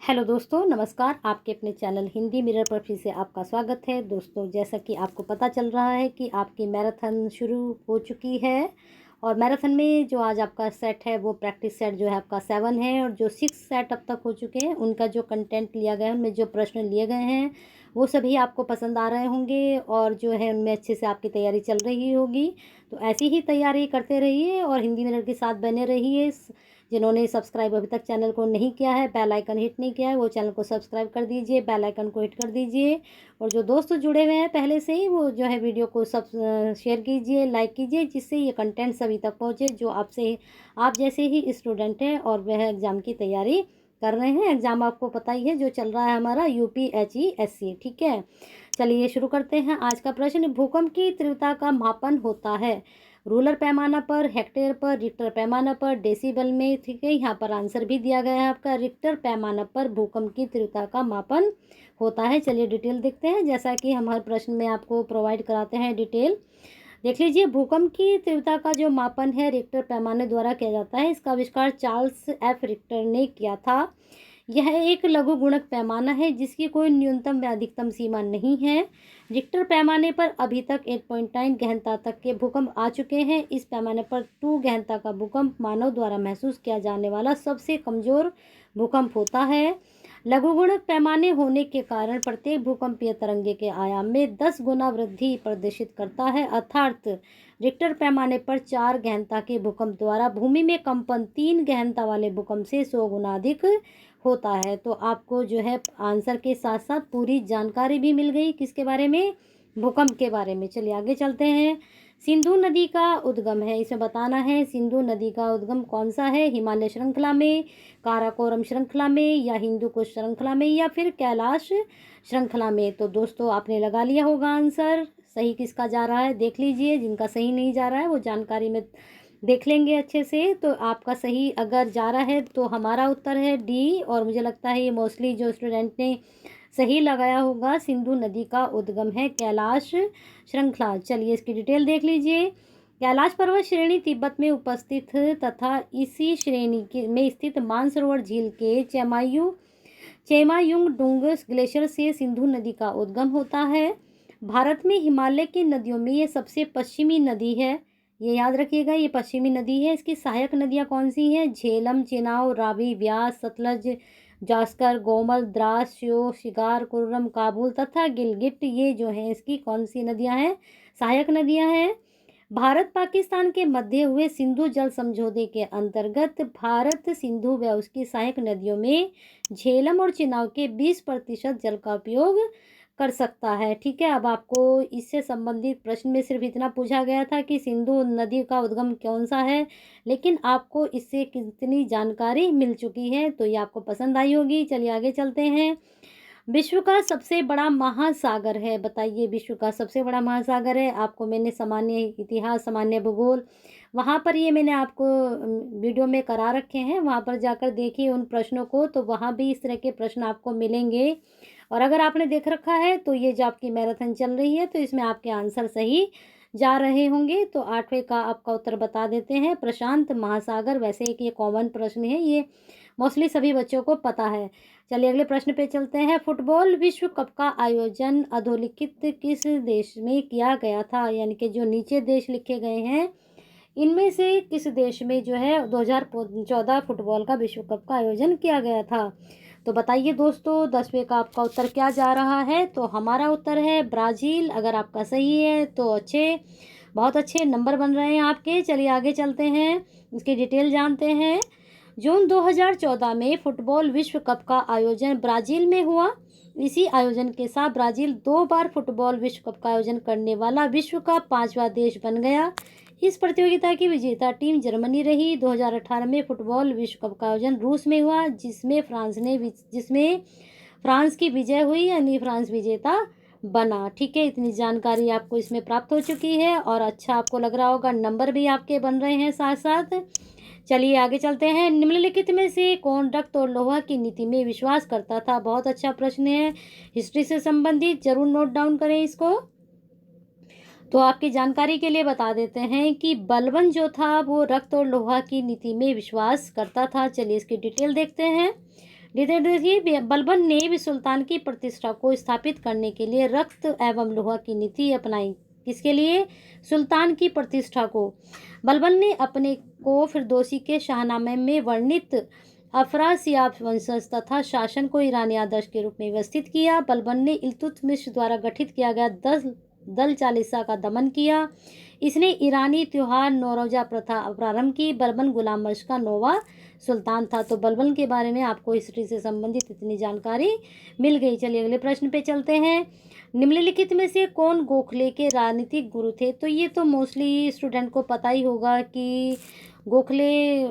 Hello दोस्तों, नमस्कार। आपके अपने चैनल हिंदी मिरर पर फिर से आपका स्वागत है। दोस्तों, जैसा कि आपको पता चल रहा है कि आपकी मैराथन शुरू हो चुकी है और मैराथन में जो आज आपका सेट है वो प्रैक्टिस सेट जो है आपका 7 है और जो 6 सेट अब तक हो चुके हैं उनका जो कंटेंट लिया गया है, उनमें जो प्रश्न लिए गए हैं वो सभी आपको पसंद आ रहे होंगे और जो है उनमें अच्छे से आपकी तैयारी चल रही होगी। तो ऐसी ही तैयारी करते रहिए और हिंदी मिरर के साथ बने रहिए। जिन्होंने सब्सक्राइब अभी तक चैनल को नहीं किया है, बेल आइकन हिट नहीं किया है, वो चैनल को सब्सक्राइब कर दीजिए, बेल आइकन को हिट कर दीजिए। और जो दोस्त जुड़े हुए हैं पहले से ही, वो जो है वीडियो को सब शेयर कीजिए, लाइक कीजिए, जिससे ये कंटेंट सभी तक पहुँचे जो आप जैसे ही स्टूडेंट हैं और वह एग्ज़ाम की तैयारी कर रहे हैं। एग्ज़ाम आपको पता ही है जो चल रहा है हमारा UPHESC। ठीक है, चलिए शुरू करते हैं। आज का प्रश्न, भूकंप की तीव्रता का मापन होता है रूलर पैमाना पर, हेक्टेयर पर, रिक्टर पैमाना पर, डेसिबल में। ठीक है, यहाँ पर आंसर भी दिया गया है आपका। रिक्टर पैमाना पर भूकंप की तीव्रता का मापन होता है। चलिए डिटेल देखते हैं, जैसा कि हम हर प्रश्न में आपको प्रोवाइड कराते हैं डिटेल। देख लीजिए, भूकंप की तीव्रता का जो मापन है रिक्टर पैमाने द्वारा किया जाता है। इसका आविष्कार चार्ल्स एफ रिक्टर ने किया था। यह एक लघु गुणक पैमाना है जिसकी कोई न्यूनतम व अधिकतम सीमा नहीं है। रिक्टर पैमाने पर अभी तक 8.9 गहनता तक के भूकंप आ चुके हैं। इस पैमाने पर 2 गहनता का भूकंप मानव द्वारा महसूस किया जाने वाला सबसे कमजोर भूकंप होता है। लघु गुणक पैमाने होने के कारण प्रत्येक भूकंपीय तरंगे के आयाम में 10 गुना वृद्धि प्रदर्शित करता है, अर्थात रिक्टर पैमाने पर 4 गहनता के भूकंप द्वारा भूमि में कंपन 3 गहनता वाले भूकंप से 100 गुना अधिक होता है। तो आपको जो है आंसर के साथ साथ पूरी जानकारी भी मिल गई किसके बारे में, भूकंप के बारे में। चलिए आगे चलते हैं। सिंधु नदी का उद्गम है, इसे बताना है सिंधु नदी का उद्गम कौन सा है, हिमालय श्रृंखला में, काराकोरम श्रृंखला में, या हिंदू कुश श्रृंखला में, या फिर कैलाश श्रृंखला में। तो दोस्तों आपने लगा लिया होगा आंसर। सही किसका जा रहा है देख लीजिए, जिनका सही नहीं जा रहा है वो जानकारी में देख लेंगे अच्छे से। तो आपका सही अगर जा रहा है तो हमारा उत्तर है डी, और मुझे लगता है ये मोस्टली जो स्टूडेंट ने सही लगाया होगा, सिंधु नदी का उद्गम है कैलाश श्रृंखला। चलिए इसकी डिटेल देख लीजिए। कैलाश पर्वत श्रेणी तिब्बत में उपस्थित तथा इसी श्रेणी में स्थित मानसरोवर झील के चेमायुंग डुंगस ग्लेशियर से सिंधु नदी का उद्गम होता है। भारत में हिमालय की नदियों में ये सबसे पश्चिमी नदी है, ये याद रखिएगा, ये पश्चिमी नदी है। इसकी सहायक नदियाँ कौन सी हैं, झेलम, चेनाब, रावी, व्यास, सतलज, जास्कर, गोमल, द्रास, श्यो, शिगार, कुर्रम, काबुल तथा गिलगिट, ये जो हैं इसकी कौन सी नदियाँ हैं, सहायक नदियाँ हैं। भारत पाकिस्तान के मध्य हुए सिंधु जल समझौते के अंतर्गत भारत सिंधु व उसकी सहायक नदियों में झेलम और चिनाब के 20% जल का उपयोग कर सकता है। ठीक है, अब आपको इससे संबंधित प्रश्न में सिर्फ इतना पूछा गया था कि सिंधु नदी का उद्गम कौन सा है, लेकिन आपको इससे कितनी जानकारी मिल चुकी है तो ये आपको पसंद आई होगी। चलिए आगे चलते हैं। विश्व का सबसे बड़ा महासागर है, बताइए विश्व का सबसे बड़ा महासागर है। आपको मैंने सामान्य इतिहास, सामान्य भूगोल, वहाँ पर ये मैंने आपको वीडियो में करा रखे हैं, वहाँ पर जाकर देखिए उन प्रश्नों को, तो वहाँ भी इस तरह के प्रश्न आपको मिलेंगे। और अगर आपने देख रखा है तो ये जो आपकी मैराथन चल रही है तो इसमें आपके आंसर सही जा रहे होंगे। तो 8वें का आपका उत्तर बता देते हैं, प्रशांत महासागर। वैसे एक ये कॉमन प्रश्न है, ये मोस्टली सभी बच्चों को पता है। चलिए अगले प्रश्न पे चलते हैं। फुटबॉल विश्व कप का आयोजन अधोलिखित किस देश में किया गया था, यानी कि जो नीचे देश लिखे गए हैं इनमें से किस देश में जो है 2014 फुटबॉल का विश्व कप का आयोजन किया गया था। तो बताइए दोस्तों 10वें का आपका उत्तर क्या जा रहा है, तो हमारा उत्तर है ब्राज़ील। अगर आपका सही है तो अच्छे, बहुत अच्छे नंबर बन रहे हैं आपके। चलिए आगे चलते हैं, इसकी डिटेल जानते हैं। जून 2014 में फुटबॉल विश्व कप का आयोजन ब्राज़ील में हुआ। इसी आयोजन के साथ ब्राज़ील 2 बार फुटबॉल विश्व कप का आयोजन करने वाला विश्व का 5वां देश बन गया। इस प्रतियोगिता की विजेता टीम जर्मनी रही। 2018 में फुटबॉल विश्व कप का आयोजन रूस में हुआ, जिसमें फ्रांस की विजय हुई, यानी फ्रांस विजेता बना। ठीक है, इतनी जानकारी आपको इसमें प्राप्त हो चुकी है और अच्छा आपको लग रहा होगा, नंबर भी आपके बन रहे हैं साथ साथ। चलिए आगे चलते हैं। निम्नलिखित में से कौन रक्त और लोहा की नीति में विश्वास करता था, बहुत अच्छा प्रश्न है, हिस्ट्री से संबंधित, जरूर नोट डाउन करें इसको। तो आपकी जानकारी के लिए बता देते हैं कि बलबन जो था वो रक्त और लोहा की नीति में विश्वास करता था। चलिए इसकी डिटेल देखते हैं। देखिए, बलबन ने भी सुल्तान की प्रतिष्ठा को स्थापित करने के लिए रक्त एवं लोहा की नीति अपनाई। किसके लिए? सुल्तान की प्रतिष्ठा को। बलबन ने अपने को फिरदौसी के शाहनामे में वर्णित अफरासियाब वंशज तथा शासन को ईरानी आदर्श के रूप में व्यवस्थित किया। बलबन ने इल्तुतमिश द्वारा गठित किया गया दल चालीसा का दमन किया। इसने ईरानी त्योहार नौरोजा प्रथा प्रारंभ की। बलबन गुलाम वंश का 9वां सुल्तान था। तो बलबन के बारे में आपको हिस्ट्री से संबंधित इतनी जानकारी मिल गई। चलिए अगले प्रश्न पे चलते हैं। निम्नलिखित में से कौन गोखले के राजनीतिक गुरु थे? तो ये तो मोस्टली स्टूडेंट को पता ही होगा कि गोखले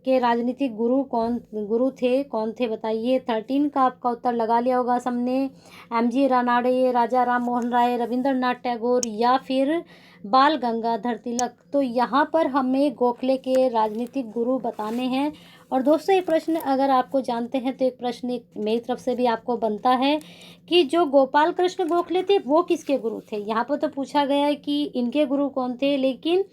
के राजनीतिक गुरु थे, कौन थे बताइए। 13 का आपका उत्तर लगा लिया होगा सबने। एमजी रानाडे, राजा राम मोहन राय, रविंद्रनाथ टैगोर या फिर बाल गंगाधर तिलक। तो यहाँ पर हमें गोखले के राजनीतिक गुरु बताने हैं। और दोस्तों, एक प्रश्न अगर आपको जानते हैं तो एक प्रश्न मेरी तरफ से भी आपको बनता है कि जो गोपाल कृष्ण गोखले थे वो किसके गुरु थे? यहाँ पर तो पूछा गया है कि इनके गुरु कौन थे, लेकिन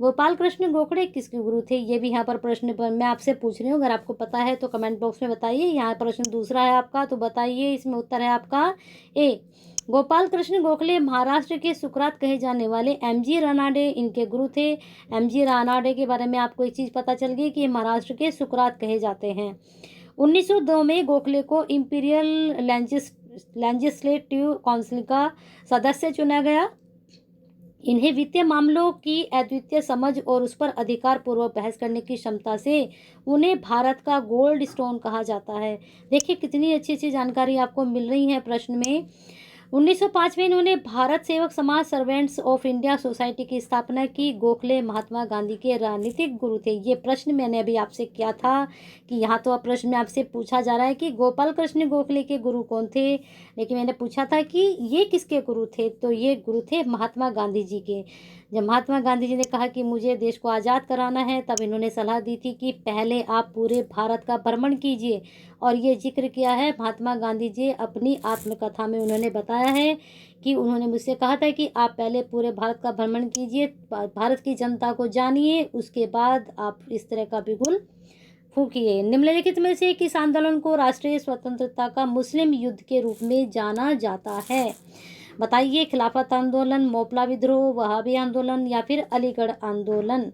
गोपाल कृष्ण गोखले किसके गुरु थे, ये भी यहाँ पर प्रश्न पर मैं आपसे पूछ रही हूँ। अगर आपको पता है तो कमेंट बॉक्स में बताइए। यहाँ प्रश्न दूसरा है आपका, तो बताइए। इसमें उत्तर है आपका ए, गोपाल कृष्ण गोखले महाराष्ट्र के सुकरात कहे जाने वाले एमजी रानाडे इनके गुरु थे। एमजी रानाडे के बारे में आपको एक चीज़ पता चल गई कि महाराष्ट्र के सुकरात कहे जाते हैं। 1902 में गोखले को इंपीरियल लेजिस्लेटिव काउंसिल का सदस्य चुना गया। इन्हें वित्तीय मामलों की अद्वितीय समझ और उस पर अधिकार पूर्वक बहस करने की क्षमता से उन्हें भारत का गोल्ड स्टोन कहा जाता है। देखिए कितनी अच्छी अच्छी जानकारी आपको मिल रही है प्रश्न में। 1905 में इन्होंने भारत सेवक समाज सर्वेंट्स ऑफ इंडिया सोसाइटी की स्थापना की। गोखले महात्मा गांधी के राजनीतिक गुरु थे। ये प्रश्न मैंने अभी आपसे किया था कि यहाँ तो अब प्रश्न में आपसे पूछा जा रहा है कि गोपाल कृष्ण गोखले के गुरु कौन थे, लेकिन मैंने पूछा था कि ये किसके गुरु थे, तो ये गुरु थे महात्मा गांधी जी के। जब महात्मा गांधी जी ने कहा कि मुझे देश को आज़ाद कराना है, तब इन्होंने सलाह दी थी कि पहले आप पूरे भारत का भ्रमण कीजिए। और ये जिक्र किया है महात्मा गांधी जी अपनी आत्मकथा में। उन्होंने बताया है कि उन्होंने मुझसे कहा था कि आप पहले पूरे भारत का भ्रमण कीजिए, भारत की जनता को जानिए, उसके बाद आप इस तरह का बिगुल फूकिए। निम्नलिखित में से किस आंदोलन को राष्ट्रीय स्वतंत्रता का मुस्लिम युद्ध के रूप में जाना जाता है? बताइए। खिलाफत आंदोलन, मोपला विद्रोह, वहाबी आंदोलन या फिर अलीगढ़ आंदोलन।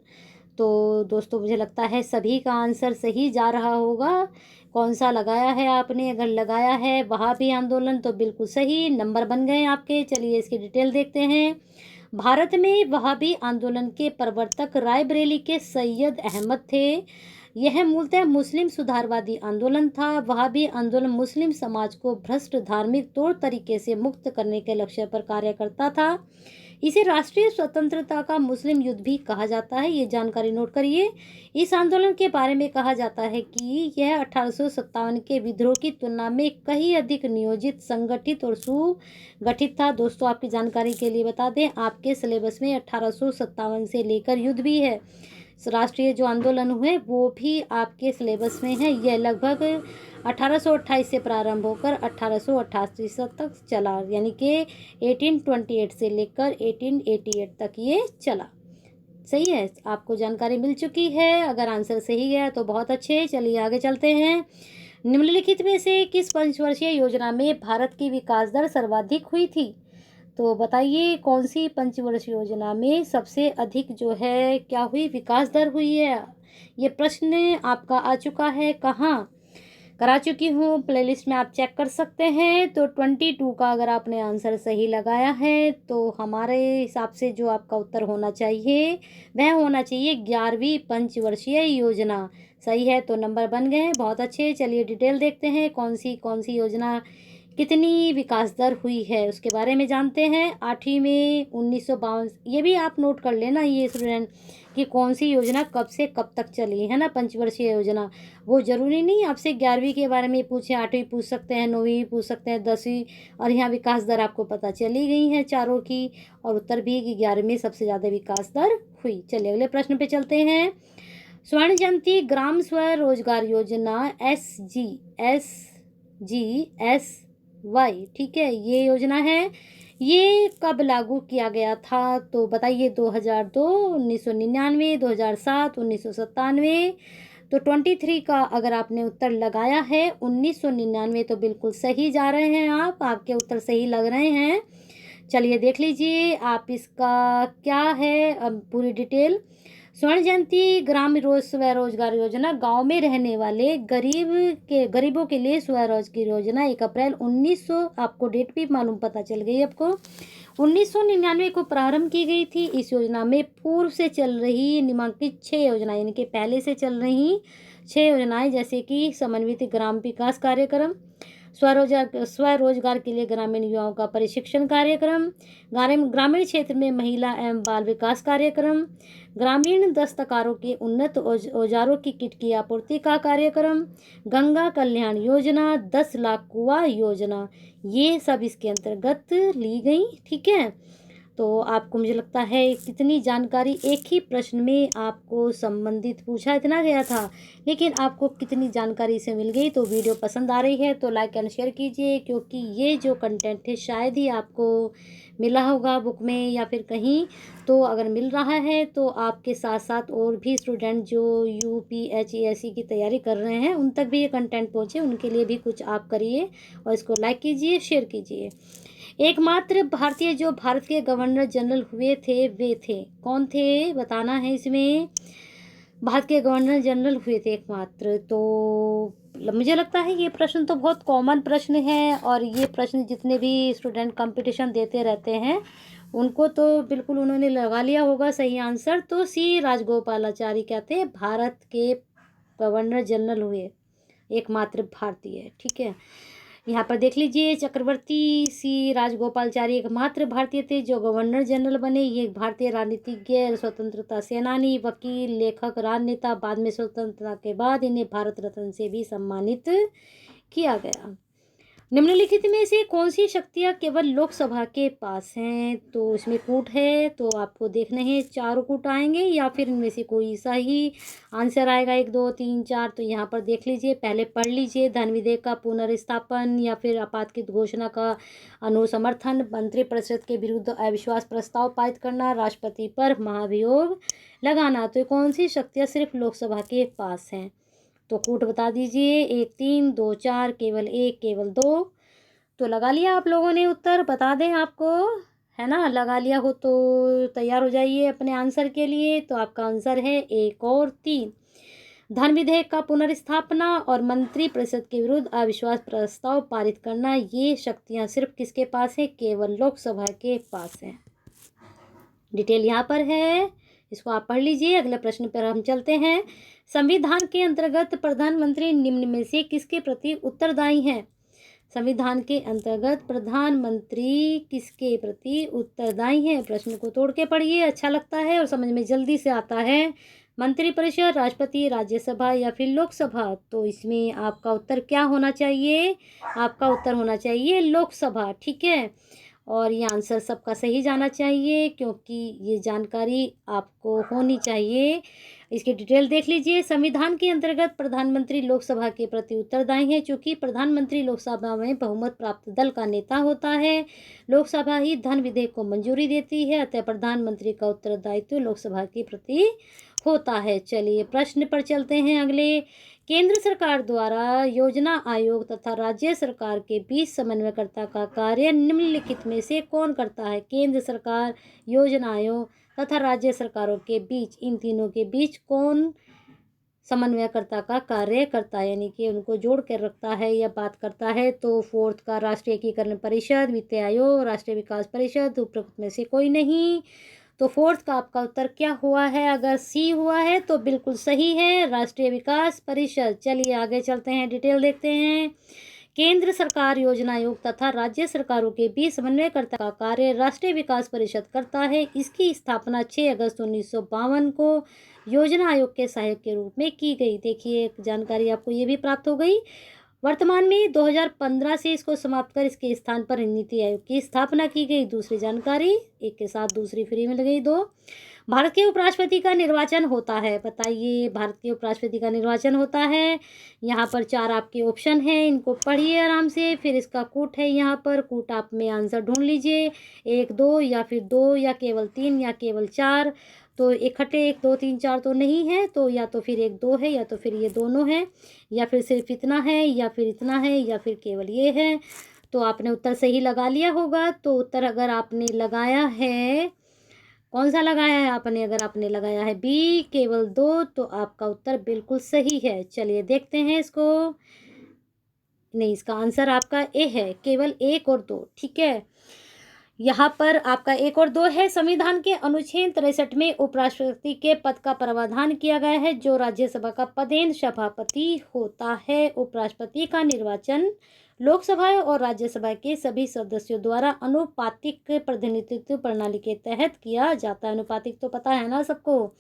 तो दोस्तों मुझे लगता है सभी का आंसर सही जा रहा होगा। कौन सा लगाया है आपने? अगर लगाया है वहाबी आंदोलन तो बिल्कुल सही, नंबर बन गए आपके। चलिए इसकी डिटेल देखते हैं। भारत में वहाबी आंदोलन के प्रवर्तक रायबरेली के सैयद अहमद थे। यह मूलतः मुस्लिम सुधारवादी आंदोलन था। वहाबी आंदोलन मुस्लिम समाज को भ्रष्ट धार्मिक तौर तरीके से मुक्त करने के लक्ष्य पर कार्य करता था। इसे राष्ट्रीय स्वतंत्रता का मुस्लिम युद्ध भी कहा जाता है। ये जानकारी नोट करिए। इस आंदोलन के बारे में कहा जाता है कि यह 1857 के विद्रोह की तुलना में कहीं अधिक नियोजित, संगठित और सुगठित था। दोस्तों आपकी जानकारी के लिए बता दें, आपके सिलेबस में 1857 से लेकर युद्ध भी है। राष्ट्रीय जो आंदोलन हुए वो भी आपके सिलेबस में है। यह लगभग 1828 से प्रारंभ होकर 1888 तक चला, यानी कि 1828 से लेकर 1888 तक ये चला। सही है, आपको जानकारी मिल चुकी है। अगर आंसर सही है तो बहुत अच्छे। चलिए आगे चलते हैं। निम्नलिखित में से किस पंचवर्षीय योजना में भारत की विकास दर सर्वाधिक हुई थी? तो बताइए कौन सी पंचवर्षीय योजना में सबसे अधिक जो है क्या हुई, विकास दर हुई है? ये प्रश्न आपका आ चुका है, कहाँ करा चुकी हूँ, प्लेलिस्ट में आप चेक कर सकते हैं। तो 22 का अगर आपने आंसर सही लगाया है तो हमारे हिसाब से जो आपका उत्तर होना चाहिए वह होना चाहिए 11वीं पंचवर्षीय योजना। सही है, तो नंबर बन गए, बहुत अच्छे। चलिए डिटेल देखते हैं कौन सी योजना कितनी विकास दर हुई है उसके बारे में जानते हैं। 8वीं में 1952, ये भी आप नोट कर लेना ये स्टूडेंट कि कौन सी योजना कब से कब तक चली है ना, पंचवर्षीय योजना। वो ज़रूरी नहीं आपसे 11वीं के बारे में पूछें, 8वीं पूछ सकते हैं, 9वीं पूछ सकते हैं, 10वीं। और यहाँ विकास दर आपको पता चली गई है चारों की, और उत्तर भी कि 11वीं में सबसे ज़्यादा विकास दर हुई। चलिए अगले प्रश्न पे चलते हैं। स्वर्ण जयंती ग्राम स्वरोजगार योजना SGSY, ठीक है, ये योजना है। ये कब लागू किया गया था? तो बताइए। 2002, 1999, 2007, 1997। तो 23 का अगर आपने उत्तर लगाया है 1999 तो बिल्कुल सही जा रहे हैं आप, आपके उत्तर सही लग रहे हैं। चलिए देख लीजिए आप इसका क्या है अब पूरी डिटेल। स्वर्ण जयंती ग्राम स्वरोजगार योजना गांव में रहने वाले गरीबों के लिए स्वरोजगार योजना 1 अप्रैल 1900, आपको डेट भी मालूम पता चल गई आपको, 1999 को प्रारंभ की गई थी। इस योजना में पूर्व से चल रही निम्नलिखित 6 योजनाएं, यानी कि पहले से चल रही 6 योजनाएं जैसे कि समन्वित ग्राम विकास कार्यक्रम, स्वरोजगार के लिए ग्रामीण युवाओं का प्रशिक्षण कार्यक्रम, ग्रामीण क्षेत्र में महिला एवं बाल विकास कार्यक्रम, ग्रामीण दस्तकारों के उन्नत औजारों की किट की आपूर्ति का कार्यक्रम, गंगा कल्याण योजना, 10 लाख कुआं योजना, ये सब इसके अंतर्गत ली गई। ठीक है, तो आपको मुझे लगता है कितनी जानकारी एक ही प्रश्न में आपको संबंधित पूछा इतना गया था, लेकिन आपको कितनी जानकारी से मिल गई। तो वीडियो पसंद आ रही है तो लाइक एंड शेयर कीजिए, क्योंकि ये जो कंटेंट है शायद ही आपको मिला होगा बुक में या फिर कहीं, तो अगर मिल रहा है तो आपके साथ साथ और भी स्टूडेंट जो UPSC की तैयारी कर रहे हैं उन तक भी ये कंटेंट पहुँचे, उनके लिए भी कुछ आप करिए और इसको लाइक कीजिए, शेयर कीजिए। एकमात्र भारतीय जो भारत के गवर्नर जनरल हुए थे वे थे, कौन थे बताना है इसमें। भारत के गवर्नर जनरल हुए थे एकमात्र, तो मुझे लगता है ये प्रश्न तो बहुत कॉमन प्रश्न है, और ये प्रश्न जितने भी स्टूडेंट कंपटीशन देते रहते हैं उनको तो बिल्कुल उन्होंने लगा लिया होगा सही आंसर। तो C राजगोपालाचारी क्या थे, भारत के गवर्नर जनरल हुए, एकमात्र भारतीय। ठीक है, यहाँ पर देख लीजिए चक्रवर्ती C राजगोपालाचारी एकमात्र भारतीय थे जो गवर्नर जनरल बने। ये भारतीय राजनीतिज्ञ, स्वतंत्रता सेनानी, वकील, लेखक, राजनेता, बाद में स्वतंत्रता के बाद इन्हें भारत रत्न से भी सम्मानित किया गया। निम्नलिखित में से कौन सी शक्तियाँ केवल लोकसभा के पास हैं, तो इसमें कूट है, तो आपको देखने हैं 4 कूट आएंगे या फिर इनमें से कोई सही आंसर आएगा 1 2 3 4। तो यहाँ पर देख लीजिए, पहले पढ़ लीजिए। धन विधेयक का पुनर्स्थापन या फिर आपातकालीन घोषणा का अनुसमर्थन, मंत्रिपरिषद के विरुद्ध अविश्वास प्रस्ताव पारित करना, राष्ट्रपति पर महाभियोग लगाना। तो कौन सी शक्तियाँ सिर्फ लोकसभा के पास हैं, तो कूट बता दीजिए। 1 3 2 4, केवल 1, केवल 2। तो लगा लिया आप लोगों ने उत्तर, बता दें आपको, है ना, लगा लिया हो तो तैयार हो जाइए अपने आंसर के लिए। तो आपका आंसर है 1 और 3। धन विधेयक का पुनर्स्थापना और मंत्रिपरिषद के विरुद्ध अविश्वास प्रस्ताव पारित करना, ये शक्तियां सिर्फ किसके पास है, केवल लोकसभा के पास है। डिटेल यहाँ पर है, इसको आप पढ़ लीजिए। अगले प्रश्न पर हम चलते हैं। संविधान के अंतर्गत प्रधानमंत्री निम्न में से किसके प्रति उत्तरदायी हैं। संविधान के अंतर्गत प्रधानमंत्री किसके प्रति उत्तरदायी हैं, प्रश्न को तोड़ के पढ़िए, अच्छा लगता है और समझ में जल्दी से आता है। मंत्रिपरिषद, राष्ट्रपति, राज्यसभा या फिर लोकसभा। तो इसमें आपका उत्तर क्या होना चाहिए, आपका उत्तर होना चाहिए लोकसभा। ठीक है, और ये आंसर सबका सही जाना चाहिए, क्योंकि ये जानकारी आपको होनी चाहिए। इसकी डिटेल देख लीजिए। संविधान के अंतर्गत प्रधानमंत्री लोकसभा के प्रति उत्तरदायी है, क्योंकि प्रधानमंत्री लोकसभा में बहुमत प्राप्त दल का नेता होता है। लोकसभा ही धन विधेयक को मंजूरी देती है, अतः प्रधानमंत्री का उत्तरदायित्व लोकसभा के प्रति होता है। चलिए प्रश्न पर चलते हैं अगले। केंद्र सरकार द्वारा योजना आयोग तथा राज्य सरकार के बीच समन्वयकर्ता का कार्य निम्नलिखित में से कौन करता है। केंद्र सरकार, योजना आयोग तथा राज्य सरकारों के बीच, इन तीनों के बीच कौन समन्वयकर्ता का कार्य करता है, यानी कि उनको जोड़ कर रखता है या बात करता है। तो 4th का राष्ट्रीय एकीकरण परिषद, वित्त आयोग, राष्ट्रीय विकास परिषद, उपरोक्त में से कोई नहीं। तो 4th का आपका उत्तर क्या हुआ है, अगर C हुआ है तो बिल्कुल सही है, राष्ट्रीय विकास परिषद। चलिए आगे चलते हैं, डिटेल देखते हैं। केंद्र सरकार, योजना आयोग तथा राज्य सरकारों के बीच समन्वयकर्ता का कार्य राष्ट्रीय विकास परिषद करता है। इसकी स्थापना 6 अगस्त 1952 को योजना आयोग के सहायक के रूप में की गई। देखिए एक जानकारी आपको ये भी प्राप्त हो गई। वर्तमान में 2015 से इसको समाप्त कर इसके स्थान पर नीति आयोग की स्थापना की गई। दूसरी जानकारी, एक के साथ दूसरी फ्री मिल गई 2। भारत के उपराष्ट्रपति का निर्वाचन होता है, बताइए, भारत के उपराष्ट्रपति का निर्वाचन होता है। यहाँ पर 4 आपके ऑप्शन हैं, इनको पढ़िए आराम से। फिर इसका कूट है, यहाँ पर कूट आप में आंसर ढूंढ लीजिए, 1 2 या फिर 2 या केवल 3 या केवल 4। तो इकट्ठे 1 2 3 4 तो नहीं है, तो या तो फिर 1 2 है, या तो फिर ये दोनों है, या फिर सिर्फ इतना है, या फिर इतना है, या फिर केवल ये है। तो आपने उत्तर सही लगा लिया होगा। तो उत्तर अगर आपने लगाया है, कौन सा लगाया है आपने? अगर आपने लगाया है बी केवल 2, तो आपका उत्तर बिल्कुल सही है। चलिए देखते हैं इसको। नहीं, इसका आंसर आपका ए है, केवल 1 और 2। ठीक है, यहाँ पर आपका 1 और 2 है। संविधान के अनुच्छेद 63 में उपराष्ट्रपति के पद का प्रावधान किया गया है, जो राज्यसभा का पदेन सभापति होता है। उपराष्ट्रपति का निर्वाचन लोकसभा और राज्यसभा के सभी सदस्यों द्वारा अनुपातिक प्रतिनिधित्व प्रणाली के तहत किया जाता है। अनुपातिक तो पता है ना सबको।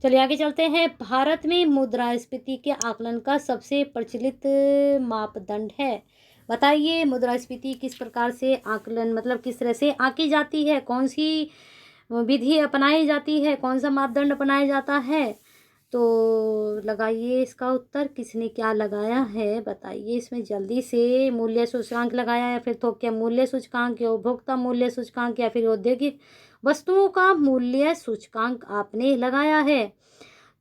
चलिए आगे चलते हैं। भारत में मुद्रास्फीति के आकलन का सबसे प्रचलित मापदंड है। बताइए, मुद्रास्फीति किस प्रकार से आकलन, मतलब किस तरह से आंकी जाती है, कौन सी विधि अपनाई जाती है, कौन सा मापदंड अपनाया जाता है? तो लगाइए इसका उत्तर। किसने क्या लगाया है बताइए इसमें जल्दी से। मूल्य सूचकांक लगाया, या फिर थोक के मूल्य सूचकांक, या उपभोक्ता मूल्य सूचकांक, या फिर औद्योगिक वस्तुओं का मूल्य सूचकांक आपने लगाया है।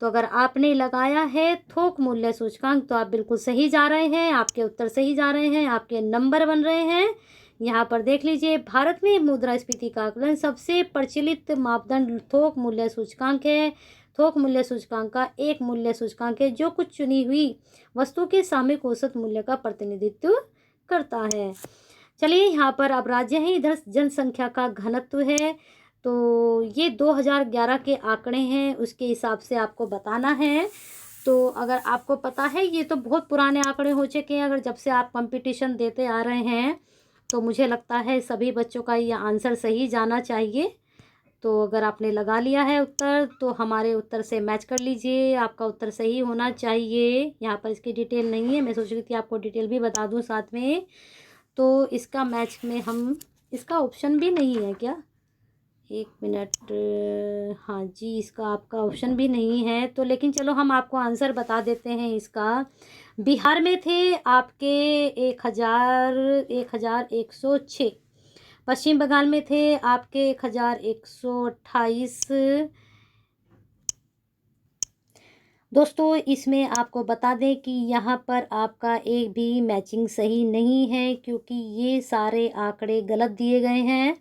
तो अगर आपने लगाया है थोक मूल्य सूचकांक, तो आप बिल्कुल सही जा रहे हैं, आपके उत्तर सही जा रहे हैं, आपके नंबर बन रहे हैं। यहाँ पर देख लीजिए, भारत में मुद्रास्फीति का आकलन सबसे प्रचलित मापदंड थोक मूल्य सूचकांक है। थोक मूल्य सूचकांक का एक मूल्य सूचकांक है जो कुछ चुनी हुई वस्तु के सामयिक औसत मूल्य का प्रतिनिधित्व करता है। चलिए यहाँ पर अब राज्य है, इधर जनसंख्या का घनत्व है। तो ये 2011 के आंकड़े हैं, उसके हिसाब से आपको बताना है। तो अगर आपको पता है, ये तो बहुत पुराने आंकड़े हो चुके हैं, अगर जब से आप कंपटीशन देते आ रहे हैं, तो मुझे लगता है सभी बच्चों का ये आंसर सही जाना चाहिए। तो अगर आपने लगा लिया है उत्तर, तो हमारे उत्तर से मैच कर लीजिए, आपका उत्तर सही होना चाहिए। यहाँ पर इसकी डिटेल नहीं है, मैं सोच रही थी आपको डिटेल भी बता दूँ साथ में। तो इसका मैच में हम, इसका ऑप्शन भी नहीं है क्या? 1 मिनट, हाँ जी, इसका आपका ऑप्शन भी नहीं है। तो लेकिन चलो हम आपको आंसर बता देते हैं इसका। बिहार में थे आपके 1106, पश्चिम बंगाल में थे आपके 1128। दोस्तों इसमें आपको बता दें कि यहाँ पर आपका एक भी मैचिंग सही नहीं है, क्योंकि ये सारे आंकड़े गलत दिए गए हैं।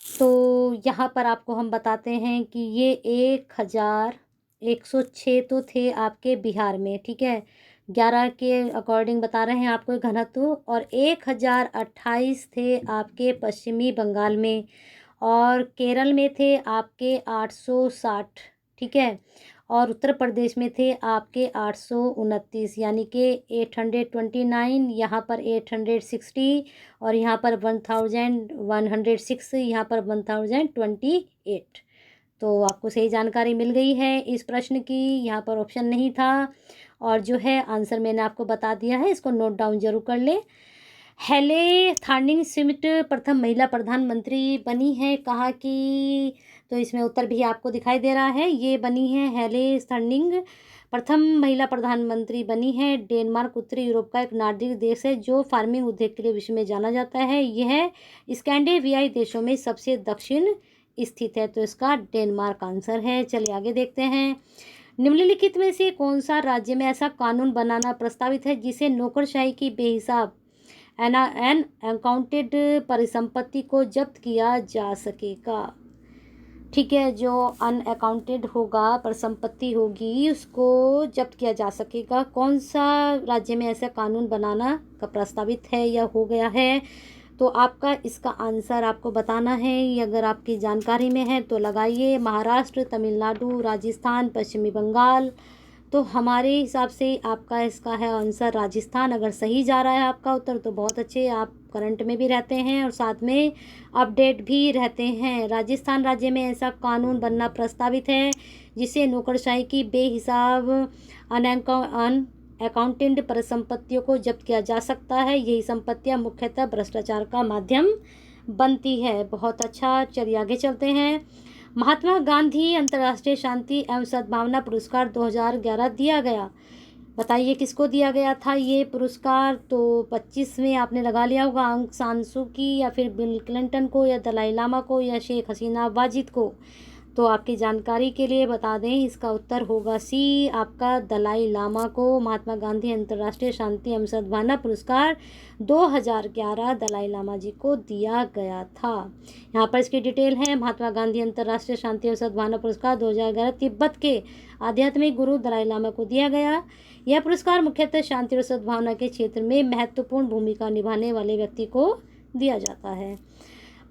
तो यहाँ पर आपको हम बताते हैं कि ये 1106 तो थे आपके बिहार में, ठीक है, 11 के अकॉर्डिंग बता रहे हैं आपको घनत्व, और 1028 थे आपके पश्चिमी बंगाल में, और केरल में थे आपके 860, ठीक है, और उत्तर प्रदेश में थे आपके 829, यानी कि 829, यहाँ पर 860, और यहाँ पर 1106, यहाँ पर 1028। तो आपको सही जानकारी मिल गई है इस प्रश्न की। यहाँ पर ऑप्शन नहीं था, और जो है आंसर मैंने आपको बता दिया है, इसको नोट डाउन जरूर कर ले। हेले थार्निंग स्मिथ प्रथम महिला प्रधानमंत्री बनी है, कहा कि, तो इसमें उत्तर भी आपको दिखाई दे रहा है, ये बनी है हेले थार्निंग, प्रथम महिला प्रधानमंत्री बनी है। डेनमार्क उत्तरी यूरोप का एक नार्डिक देश है जो फार्मिंग उद्योग के लिए विश्व में जाना जाता है। यह स्कैंडिनेवियाई देशों में सबसे दक्षिण स्थित है। तो इसका डेनमार्क आंसर है। चलिए आगे देखते हैं। निम्नलिखित में से कौन सा राज्य में ऐसा कानून बनाना प्रस्तावित है जिसे नौकरशाही की बेहिसाब अनअकाउंटेड परिसंपत्ति को जब्त किया जा सकेगा? ठीक है, जो अनअकाउंटेड होगा, परिसंपत्ति होगी, उसको जब्त किया जा सकेगा। कौन सा राज्य में ऐसा कानून बनाना का प्रस्तावित है या हो गया है? तो आपका इसका आंसर आपको बताना है। ये अगर आपकी जानकारी में है तो लगाइए। महाराष्ट्र, तमिलनाडु, राजस्थान, पश्चिमी बंगाल। तो हमारे हिसाब से आपका इसका है आंसर राजस्थान। अगर सही जा रहा है आपका उत्तर तो बहुत अच्छे, आप करंट में भी रहते हैं और साथ में अपडेट भी रहते हैं। राजस्थान राज्य में ऐसा कानून बनना प्रस्तावित है जिसे नौकरशाही की बेहिसाब अनअकाउंटेड परिसंपत्तियों को जब्त किया जा सकता है। यही संपत्तियां मुख्यतः भ्रष्टाचार का माध्यम बनती है। बहुत अच्छा, चलिए आगे चलते हैं। महात्मा गांधी अंतर्राष्ट्रीय शांति एवं सद्भावना पुरस्कार 2011 दिया गया। बताइए किसको दिया गया था ये पुरस्कार? तो 25 में आपने लगा लिया होगा, आंग सान सू की, या फिर बिल क्लिंटन को, या दलाई लामा को, या शेख हसीना वाजिद को। तो आपकी जानकारी के लिए बता दें, इसका उत्तर होगा सी आपका। दलाई लामा को महात्मा गांधी अंतर्राष्ट्रीय शांति एवं सद्भावना पुरस्कार 2011 दलाई लामा जी को दिया गया था। यहाँ पर इसकी डिटेल है। महात्मा गांधी अंतर्राष्ट्रीय शांति एवं सद्भावना पुरस्कार 2011 तिब्बत के आध्यात्मिक गुरु दलाई लामा को दिया गया। यह पुरस्कार मुख्यतः शांति और सद्भावना के क्षेत्र में महत्वपूर्ण भूमिका निभाने वाले व्यक्ति को दिया जाता है।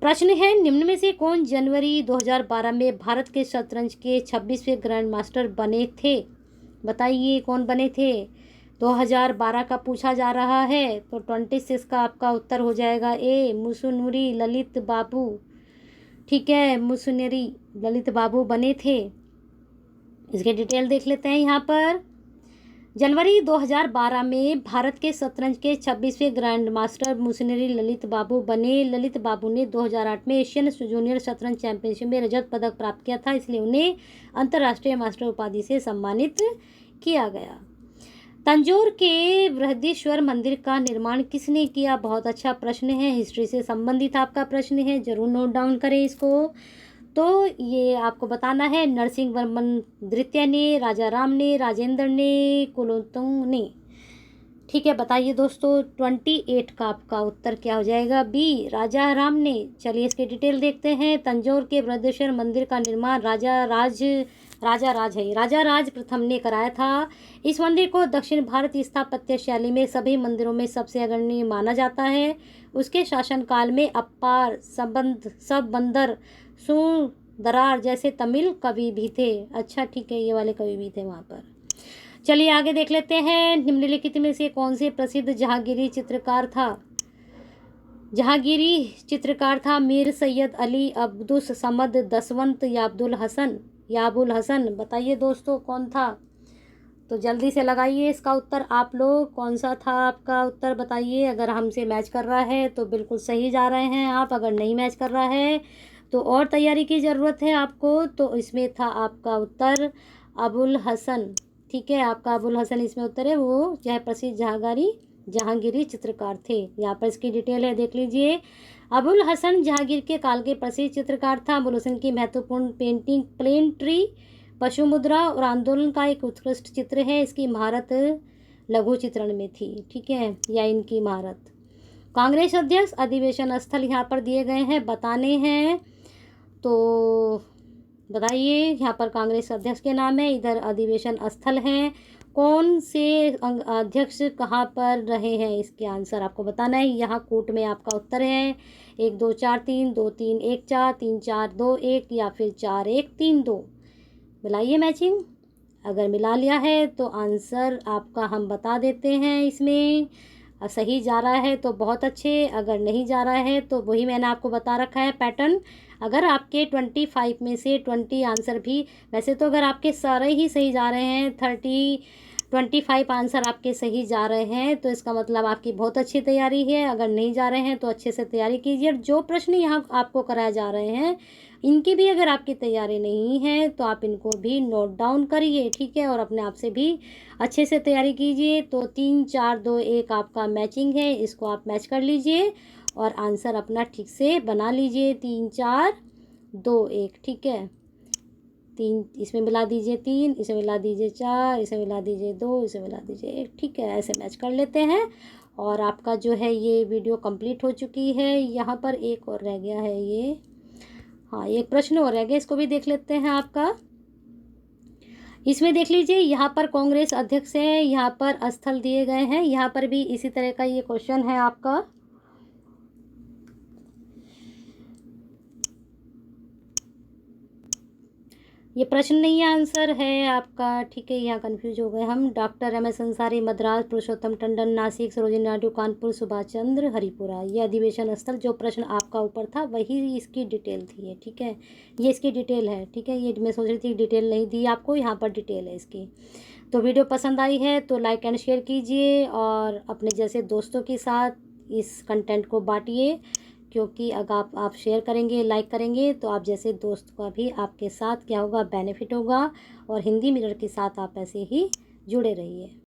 प्रश्न है, निम्न में से कौन जनवरी 2012 में भारत के शतरंज के 26वें ग्रैंड मास्टर बने थे? बताइए कौन बने थे। 2012 का पूछा जा रहा है, तो 26 का आपका उत्तर हो जाएगा ए मुसुनुरी ललित बाबू। ठीक है, मुसुनुरी ललित बाबू बने थे। इसके डिटेल देख लेते हैं यहाँ पर। जनवरी 2012 में भारत के शतरंज के 26वें ग्रैंड मास्टर मुसुनुरी ललित बाबू बने। ललित बाबू ने 2008 में एशियन जूनियर शतरंज चैंपियनशिप में रजत पदक प्राप्त किया था, इसलिए उन्हें अंतर्राष्ट्रीय मास्टर उपाधि से सम्मानित किया गया। तंजौर के बृहदीश्वर मंदिर का निर्माण किसने किया? बहुत अच्छा प्रश्न है, हिस्ट्री से संबंधित आपका प्रश्न है, जरूर नोट डाउन करें इसको। तो ये आपको बताना है, नरसिंह वर्मन द्वितीय ने, राजा राम ने, राजेंद्र ने, कुलोत्तुंग ने। ठीक है, बताइए दोस्तों 28 का आपका उत्तर क्या हो जाएगा? बी राजा राम ने। चलिए इसकी डिटेल देखते हैं। तंजौर के बृहदेश्वर मंदिर का निर्माण राजा राज प्रथम ने कराया था। इस मंदिर को दक्षिण भारत स्थापत्य शैली में सभी मंदिरों में सबसे अग्रणी माना जाता है। उसके शासनकाल में अप्पार सबंदर सुंदरार जैसे तमिल कवि भी थे। अच्छा ठीक है, ये वाले कवि भी थे वहाँ पर। चलिए आगे देख लेते हैं। निम्नलिखित में से कौन से प्रसिद्ध जहांगीरी चित्रकार था? जहांगीरी चित्रकार था मीर सैयद अली, अब्दुस समद, दसवंत या अबुल हसन। बताइए दोस्तों कौन था? तो जल्दी से लगाइए इसका उत्तर आप लोग। कौन सा था आपका उत्तर बताइए। अगर हमसे मैच कर रहा है तो बिल्कुल सही जा रहे हैं आप, अगर नहीं मैच कर रहा है तो और तैयारी की ज़रूरत है आपको। तो इसमें था आपका उत्तर अबुल हसन। ठीक है, आपका अबुल हसन इसमें उत्तर है। वो चाहे प्रसिद्ध जहांगीरी चित्रकार थे। यहाँ पर इसकी डिटेल है, देख लीजिए। अबुल हसन जहांगीर के काल के प्रसिद्ध चित्रकार था। अबुल हसन की महत्वपूर्ण पेंटिंग प्लेन ट्री, पशु मुद्रा और आंदोलन का एक उत्कृष्ट चित्र है। इसकी महारत लघु चित्रण में थी। ठीक है, या इनकी महारत। कांग्रेस अध्यक्ष अधिवेशन स्थल यहाँ पर दिए गए हैं, बताने हैं। तो बताइए, यहाँ पर कांग्रेस अध्यक्ष के नाम है, इधर अधिवेशन स्थल हैं। कौन से अध्यक्ष कहाँ पर रहे हैं, इसके आंसर आपको बताना है। यहाँ कोट में आपका उत्तर है 1 2 4 3, 2 3 1 4, 3 4 2 1 या फिर 4 1 3 2। मिलाइए मैचिंग। अगर मिला लिया है तो आंसर आपका हम बता देते हैं। इसमें सही जा रहा है तो बहुत अच्छे, अगर नहीं जा रहा है तो वही मैंने आपको बता रखा है पैटर्न। अगर आपके 25 में से 20 आंसर भी, वैसे तो अगर आपके सारे ही सही जा रहे हैं, 25 आंसर आपके सही जा रहे हैं, तो इसका मतलब आपकी बहुत अच्छी तैयारी है। अगर नहीं जा रहे हैं तो अच्छे से तैयारी कीजिए। जो प्रश्न यहाँ आपको कराए जा रहे हैं, इनकी भी अगर आपकी तैयारी नहीं है तो आप इनको भी नोट डाउन करिए। ठीक है, और अपने आप से भी अच्छे से तैयारी कीजिए। तो 3 4 2 1 आपका मैचिंग है, इसको आप मैच कर लीजिए और आंसर अपना ठीक से बना लीजिए। 3 4 2 1। ठीक है, 3 इसमें मिला दीजिए, 3 इसे मिला दीजिए, 4 इसे मिला दीजिए, 2 इसे मिला दीजिए 1। ठीक है, ऐसे मैच कर लेते हैं। और आपका जो है ये वीडियो कंप्लीट हो चुकी है। यहाँ पर एक और रह गया है, ये हाँ एक प्रश्न और रह गया, इसको भी देख लेते हैं आपका। इसमें देख लीजिए, यहाँ पर कांग्रेस अध्यक्ष है, यहाँ पर स्थल दिए गए हैं। यहाँ पर भी इसी तरह का ये क्वेश्चन है आपका। ये प्रश्न नहीं है, आंसर है आपका। ठीक है, यहाँ कंफ्यूज हो गए हम। डॉक्टर MS अंसारी मद्रास, पुरुषोत्तम टंडन नासिक, सरोजिनी नायडू कानपुर, सुभाष चंद्र हरिपुरा। ये अधिवेशन स्थल जो प्रश्न आपका ऊपर था वही इसकी डिटेल थी है। ठीक है, ये इसकी डिटेल है। ठीक है, ये मैं सोच रही थी डिटेल नहीं दी आपको, यहाँ पर डिटेल है इसकी। तो वीडियो पसंद आई है तो लाइक एंड शेयर कीजिए और अपने जैसे दोस्तों के साथ इस कंटेंट को बांटिए, क्योंकि अगर आप शेयर करेंगे, लाइक करेंगे तो आप जैसे दोस्त का भी आपके साथ क्या होगा, बेनिफिट होगा। और हिंदी मिरर के साथ आप ऐसे ही जुड़े रहिए।